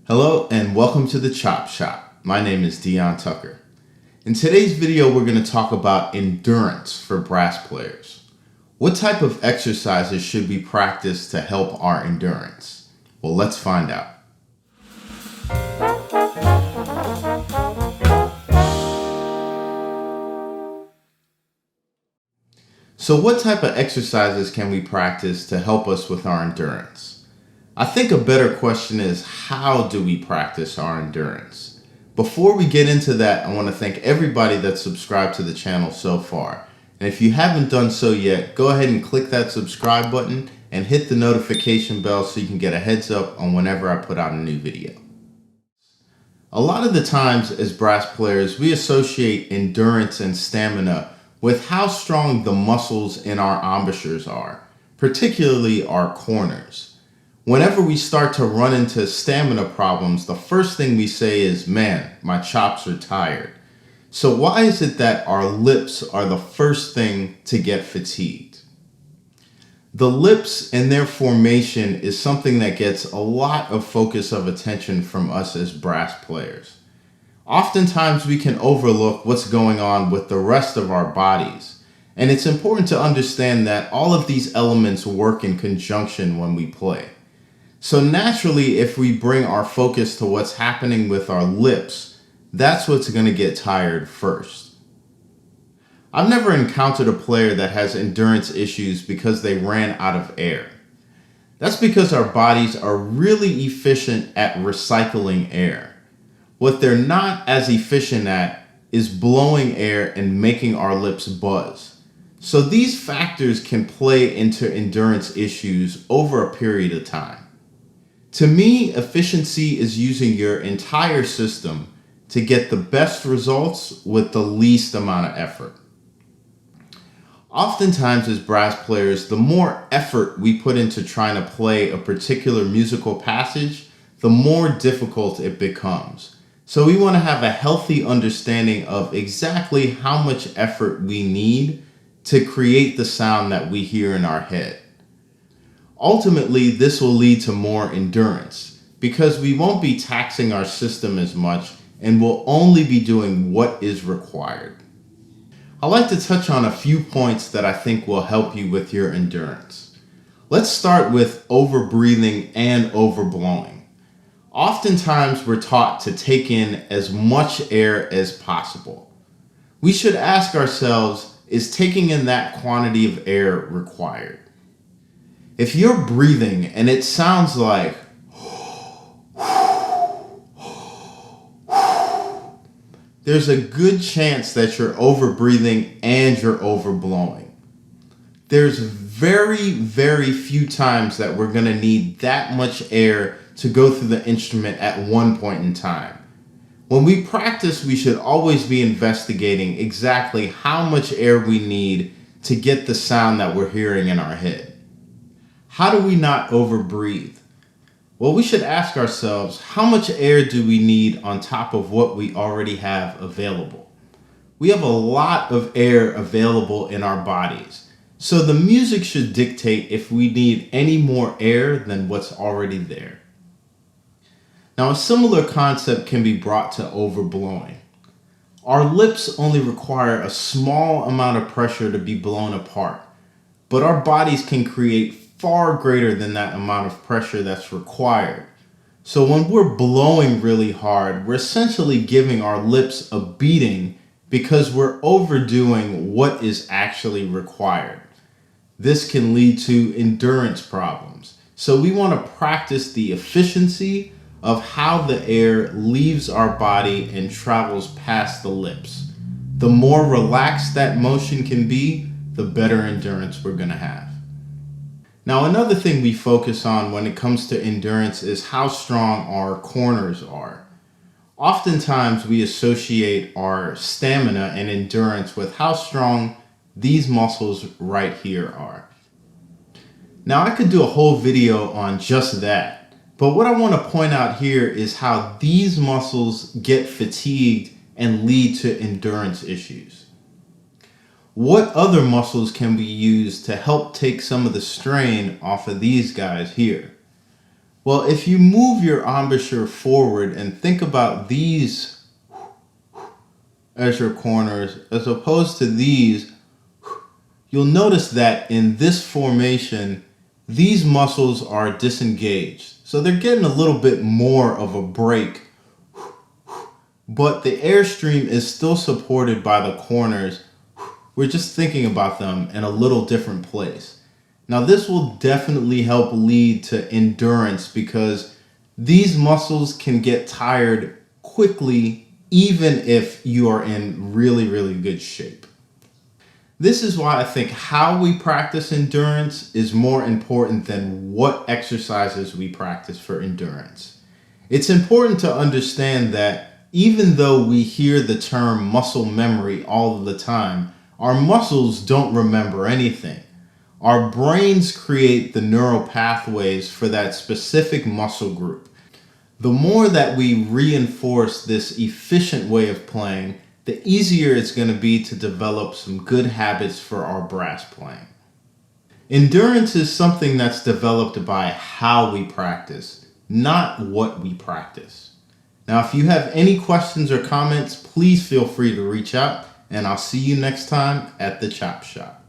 Hello and welcome to the Chop Shop. My name is Dion Tucker. In today's video, we're going to talk about endurance for brass players. What type of exercises should we practice to help our endurance? Well, let's find out. So what type of exercises can we practice to help us with our endurance? I think a better question is, how do we practice our endurance? Before we get into that, I want to thank everybody that's subscribed to the channel so far. And if you haven't done so yet, go ahead and click that subscribe button and hit the notification bell so you can get a heads up on whenever I put out a new video. A lot of the times as brass players, we associate endurance and stamina with how strong the muscles in our embouchures are, particularly our corners. Whenever we start to run into stamina problems, the first thing we say is, man, my chops are tired. So why is it that our lips are the first thing to get fatigued? The lips and their formation is something that gets a lot of focus of attention from us as brass players. Oftentimes we can overlook what's going on with the rest of our bodies. And it's important to understand that all of these elements work in conjunction when we play. So naturally, if we bring our focus to what's happening with our lips, that's what's going to get tired first. I've never encountered a player that has endurance issues because they ran out of air. That's because our bodies are really efficient at recycling air. What they're not as efficient at is blowing air and making our lips buzz. So these factors can play into endurance issues over a period of time. To me, efficiency is using your entire system to get the best results with the least amount of effort. Oftentimes as brass players, the more effort we put into trying to play a particular musical passage, the more difficult it becomes. So we want to have a healthy understanding of exactly how much effort we need to create the sound that we hear in our head. Ultimately, this will lead to more endurance because we won't be taxing our system as much and will only be doing what is required. I'd like to touch on a few points that I think will help you with your endurance. Let's start with overbreathing and overblowing. Oftentimes, we're taught to take in as much air as possible. We should ask ourselves, is taking in that quantity of air required? If you're breathing and it sounds like there's a good chance that you're overbreathing and you're overblowing. There's very, very few times that we're going to need that much air to go through the instrument at one point in time. When we practice, we should always be investigating exactly how much air we need to get the sound that we're hearing in our head. How do we not overbreathe? Well, we should ask ourselves, how much air do we need on top of what we already have available? We have a lot of air available in our bodies, so the music should dictate if we need any more air than what's already there. Now, a similar concept can be brought to overblowing. Our lips only require a small amount of pressure to be blown apart, but our bodies can create far greater than that amount of pressure that's required. So when we're blowing really hard, we're essentially giving our lips a beating because we're overdoing what is actually required. This can lead to endurance problems. So we want to practice the efficiency of how the air leaves our body and travels past the lips. The more relaxed that motion can be, the better endurance we're going to have. Now, another thing we focus on when it comes to endurance is how strong our corners are. Oftentimes, we associate our stamina and endurance with how strong these muscles right here are. Now, I could do a whole video on just that, but what I want to point out here is how these muscles get fatigued and lead to endurance issues. What other muscles can we use to help take some of the strain off of these guys here? Well, if you move your embouchure forward and think about these as your corners as opposed to these, you'll notice that in this formation, these muscles are disengaged. So they're getting a little bit more of a break, but the airstream is still supported by the corners. We're just thinking about them in a little different place. Now, this will definitely help lead to endurance because these muscles can get tired quickly even if you are in really, really good shape. This is why I think how we practice endurance is more important than what exercises we practice for endurance. It's important to understand that even though we hear the term muscle memory all of the time, our muscles don't remember anything. Our brains create the neural pathways for that specific muscle group. The more that we reinforce this efficient way of playing, the easier it's going to be to develop some good habits for our brass playing. Endurance is something that's developed by how we practice, not what we practice. Now, if you have any questions or comments, please feel free to reach out, and I'll see you next time at the Chop Shop.